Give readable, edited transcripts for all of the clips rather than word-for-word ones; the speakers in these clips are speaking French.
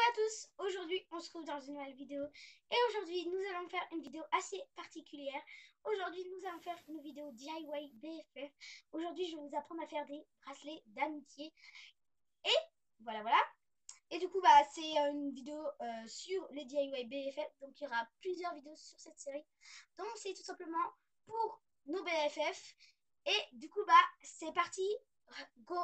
à tous, aujourd'hui on se retrouve dans une nouvelle vidéo et aujourd'hui nous allons faire une vidéo assez particulière. Aujourd'hui nous allons faire une vidéo DIY BFF. Aujourd'hui je vais vous apprendre à faire des bracelets d'amitié et voilà. Et du coup c'est une vidéo sur les DIY BFF, donc il y aura plusieurs vidéos sur cette série. Donc c'est tout simplement pour nos BFF et du coup c'est parti, go.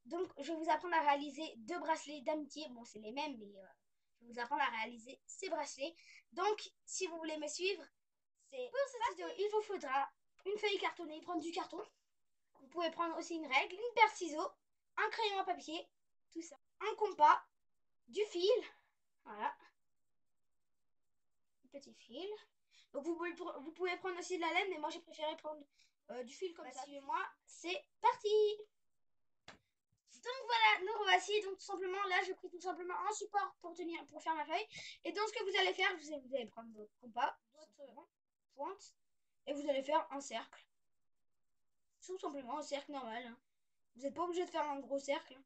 Donc, je vais vous apprendre à réaliser deux bracelets d'amitié. Bon, c'est les mêmes, mais je vais vous apprendre à réaliser ces bracelets. Donc, si vous voulez me suivre, c'est pour cette vidéo, il vous faudra une feuille cartonnée, prendre du carton. Vous pouvez prendre aussi une règle, une paire de ciseaux, un crayon à papier, tout ça. Un compas, du fil, voilà, un petit fil. Donc, vous pouvez prendre aussi de la laine, mais moi j'ai préféré prendre du fil comme ça. Suivez-moi, c'est parti! Donc voilà, nous revoici. Donc tout simplement, là, je pris tout simplement un support pour faire ma feuille. Et donc ce que vous allez faire, vous allez prendre votre compas, votre pointe, et vous allez faire un cercle. Tout simplement un cercle normal. Hein. Vous n'êtes pas obligé de faire un gros cercle.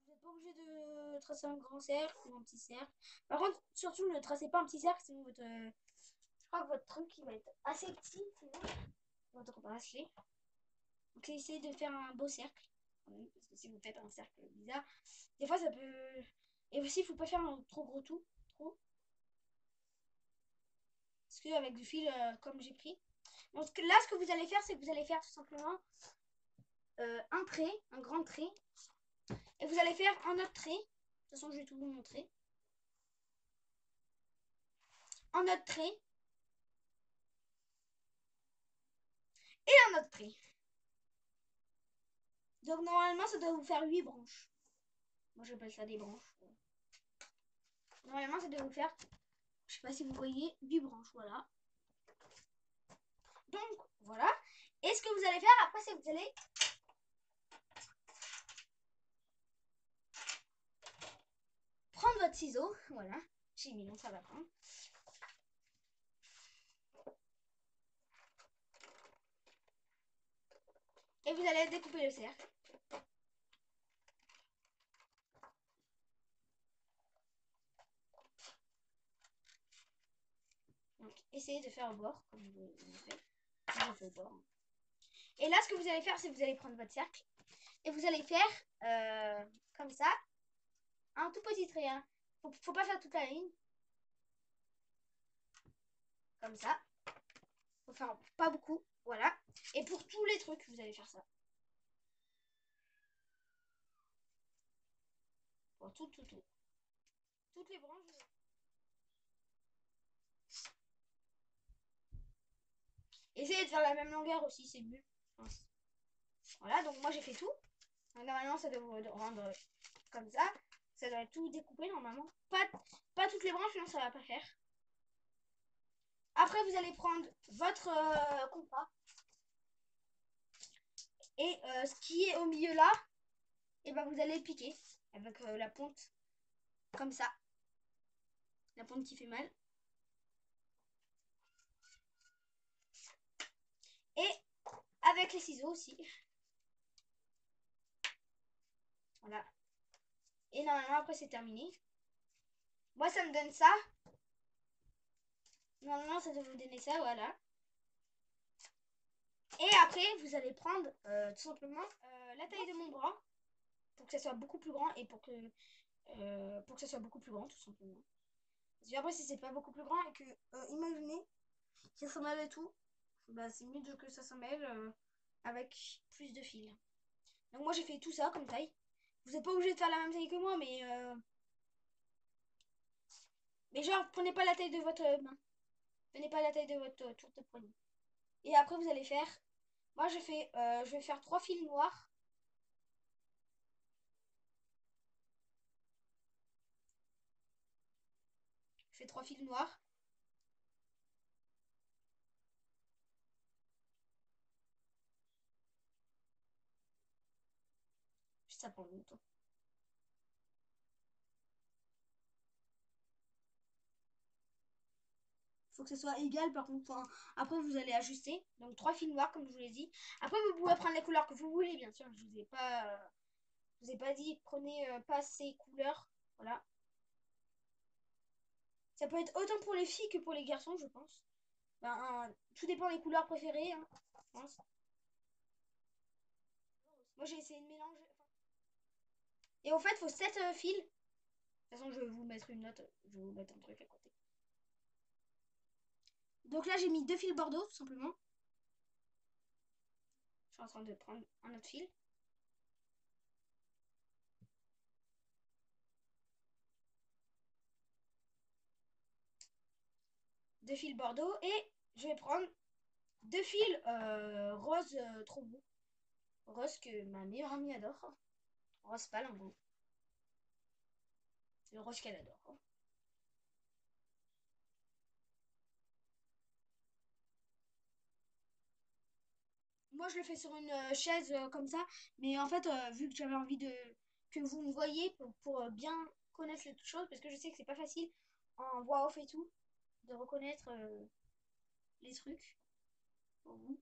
Vous n'êtes pas obligé de tracer un grand cercle ou un petit cercle. Par contre, surtout ne tracez pas un petit cercle, sinon je crois que votre truc il va être assez petit, sinon votre bracelet. Donc essayez de faire un beau cercle. Parce que si vous faites un cercle bizarre, des fois ça peut. Et aussi, il faut pas faire un trop gros tout. Trop. Parce qu'avec du fil, comme j'ai pris. Donc là, ce que vous allez faire, c'est que vous allez faire tout simplement un trait, un grand trait. Et vous allez faire un autre trait. De toute façon, je vais tout vous montrer. Un autre trait. Et un autre trait. Donc normalement, ça doit vous faire 8 branches. Moi, j'appelle ça des branches. Normalement, ça doit vous faire, je sais pas si vous voyez, 8 branches. Voilà. Donc, voilà. Et ce que vous allez faire après, c'est que vous allez prendre votre ciseau. Voilà. J'ai mis, donc ça va prendre. Et vous allez découper le cercle. Donc, essayez de faire au bord, comme vous faites. Je fais au bord. Et là, ce que vous allez faire, c'est que vous allez prendre votre cercle. Et vous allez faire, comme ça, un tout petit trait. Hein. Faut pas faire toute la ligne. Comme ça. Faut faire pas beaucoup. Voilà. Et pour tous les trucs, vous allez faire ça. Pour tout. Toutes les branches. Essayez de faire la même longueur aussi, c'est mieux. Voilà, donc moi j'ai fait tout. Normalement, ça doit vous rendre comme ça. Ça doit être tout découpé normalement. Pas toutes les branches, sinon ça va pas faire. Après, vous allez prendre votre compas. Et ce qui est au milieu là, et ben vous allez piquer avec la ponte. Comme ça. La ponte qui fait mal. Et avec les ciseaux aussi. Voilà. Et normalement, après, c'est terminé. Moi, ça me donne ça. Normalement, ça doit vous donner ça, voilà. Et après, vous allez prendre tout simplement la taille de mon bras. Pour que ça soit beaucoup plus grand et pour que ça soit beaucoup plus grand, tout simplement. Parce que après, si c'est pas beaucoup plus grand et que, imaginez, ça s'en mêle et tout, bah, c'est mieux que ça s'en mêle avec plus de fil. Donc moi, j'ai fait tout ça comme taille. Vous n'êtes pas obligé de faire la même taille que moi, mais genre, prenez pas la taille de votre main. Prenez pas la taille de votre tour de poignet. Et après, vous allez faire... Moi, je vais faire 3 fils noirs. Je fais 3 fils noirs. Ça prend longtemps. Faut que ce soit égal par contre. Enfin, après, vous allez ajuster. Donc, 3 fils noirs, comme je vous l'ai dit. Après, vous pouvez prendre les couleurs que vous voulez, bien sûr. Je vous ai pas vous ai pas dit, prenez pas ces couleurs. Voilà. Ça peut être autant pour les filles que pour les garçons, je pense. Ben, tout dépend des couleurs préférées, hein, je pense. Moi, j'ai essayé de mélanger. Et au fait, il faut 7 fils. De toute façon, je vais vous mettre une note. Je vais vous mettre un truc à côté. Donc là, j'ai mis 2 fils bordeaux, tout simplement. Je suis en train de prendre un autre fil. Deux fils bordeaux. Et je vais prendre 2 fils rose trop beau. Rose que ma meilleure amie adore. Rose pâle, en gros. C'est le rose qu'elle adore. Moi, je le fais sur une chaise comme ça. Mais en fait, vu que j'avais envie de que vous me voyez pour bien connaître les choses, parce que je sais que c'est pas facile en voix off et tout, de reconnaître les trucs pour vous.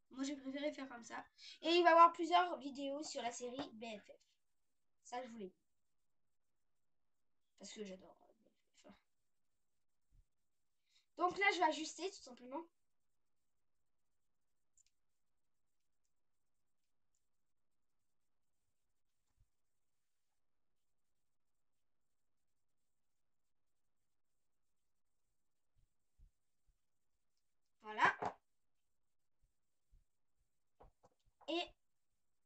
Moi, j'ai préféré faire comme ça. Et il va y avoir plusieurs vidéos sur la série BFF. Ça, je voulais. Parce que j'adore BFF. Donc là, je vais ajuster tout simplement. Voilà. Et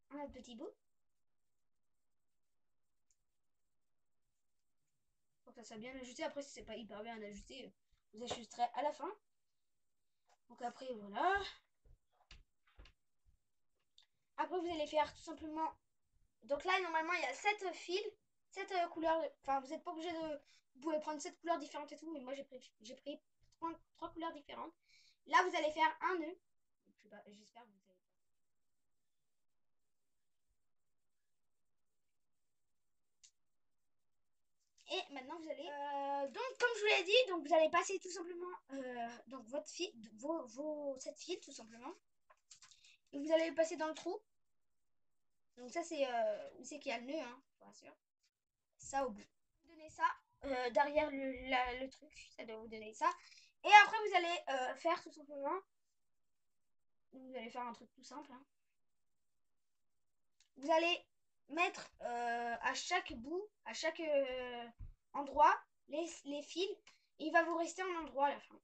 un petit bout. Pour que ça soit bien ajusté. Après, si c'est pas hyper bien ajusté, vous ajusterez à la fin. Donc après, voilà. Après, vous allez faire tout simplement. Donc là, normalement, il y a 7 fils, 7 couleurs. Enfin, vous n'êtes pas obligé de. Vous pouvez prendre 7 couleurs différentes et tout, mais moi, j'ai pris 3 couleurs différentes. Là, vous allez faire un nœud. J'espère que vous allez. Et maintenant, vous allez. Donc, comme je vous l'ai dit, donc vous allez passer tout simplement donc votre fil, vos 7 fils, tout simplement. Et vous allez le passer dans le trou. Donc, ça, c'est où c'est qu'il y a le nœud, hein, bien sûr. Ça au bout. Vous donnez ça derrière le truc. Ça doit vous donner ça. Et après, vous allez faire tout simplement. Vous allez faire un truc tout simple. Hein. Vous allez mettre à chaque bout, à chaque endroit, les fils. Et il va vous rester un endroit à la fin.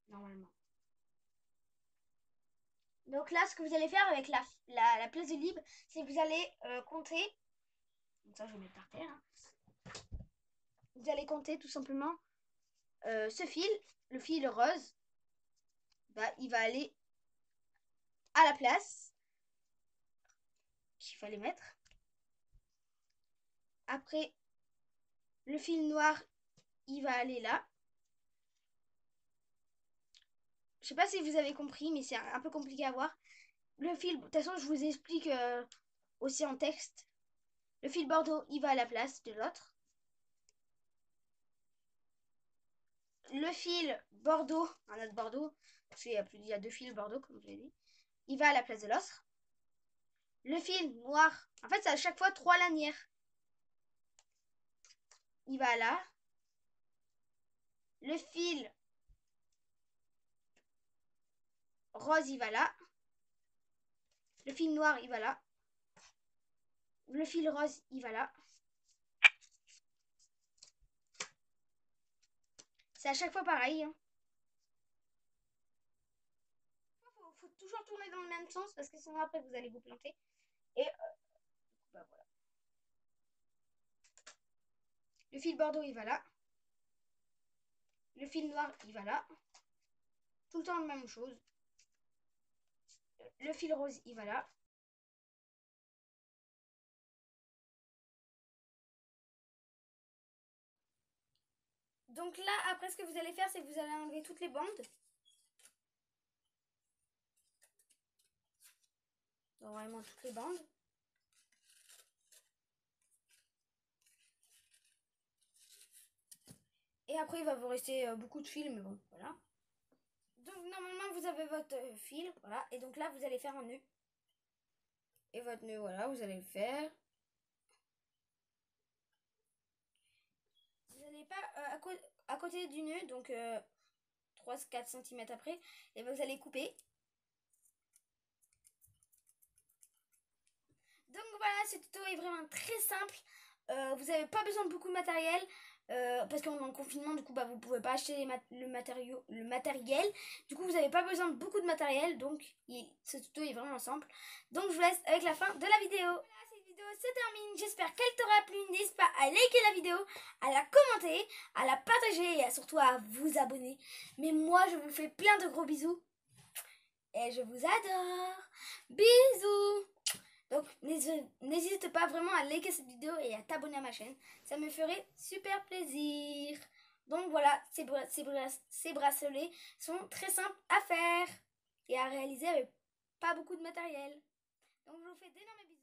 Normalement. Donc là, ce que vous allez faire avec la place de libre, c'est que vous allez compter. Donc ça, je vais mettre par terre. Hein. Vous allez compter tout simplement ce fil, le fil rose. Bah, il va aller à la place qu'il fallait mettre. Après, le fil noir, il va aller là. Je sais pas si vous avez compris, mais c'est un peu compliqué à voir. Le fil, de toute façon, je vous explique aussi en texte. Le fil bordeaux, il va à la place de l'autre. Le fil bordeaux, un autre bordeaux, parce qu'il y a 2 fils bordeaux, comme je l'ai dit, il va à la place de l'autre. Le fil noir, en fait, c'est à chaque fois 3 lanières. Il va là. Le fil rose, il va là. Le fil noir, il va là. Le fil rose, il va là. C'est à chaque fois pareil. Hein. Faut toujours tourner dans le même sens parce que sinon après vous allez vous planter. Et bah voilà. Le fil bordeaux, il va là. Le fil noir, il va là. Tout le temps la même chose. Le fil rose, il va là. Donc là, après, ce que vous allez faire, c'est que vous allez enlever toutes les bandes. Donc vraiment toutes les bandes. Et après, il va vous rester beaucoup de fils, mais bon, voilà. Donc, normalement, vous avez votre fil, voilà. Et donc là, vous allez faire un nœud. Et votre nœud, voilà, vous allez le faire. Vous n'allez pas à côté du nœud, donc 3-4 cm après, et vous allez couper. Donc voilà, ce tuto est vraiment très simple. Vous n'avez pas besoin de beaucoup de matériel. Parce qu'on est en confinement, du coup, bah, vous ne pouvez pas acheter le matériel. Du coup, vous n'avez pas besoin de beaucoup de matériel. Donc, ce tuto est vraiment simple. Donc, je vous laisse avec la fin de la vidéo. Voilà, cette vidéo se termine. J'espère qu'elle t'aura plu. N'hésite pas à liker la vidéo, à la commenter, à la partager et surtout à vous abonner. Mais moi, je vous fais plein de gros bisous. Et je vous adore. Bisous. Donc, n'hésite pas vraiment à liker cette vidéo et à t'abonner à ma chaîne. Ça me ferait super plaisir. Donc voilà, ces bracelets sont très simples à faire et à réaliser avec pas beaucoup de matériel. Donc, je vous fais d'énormes bisous.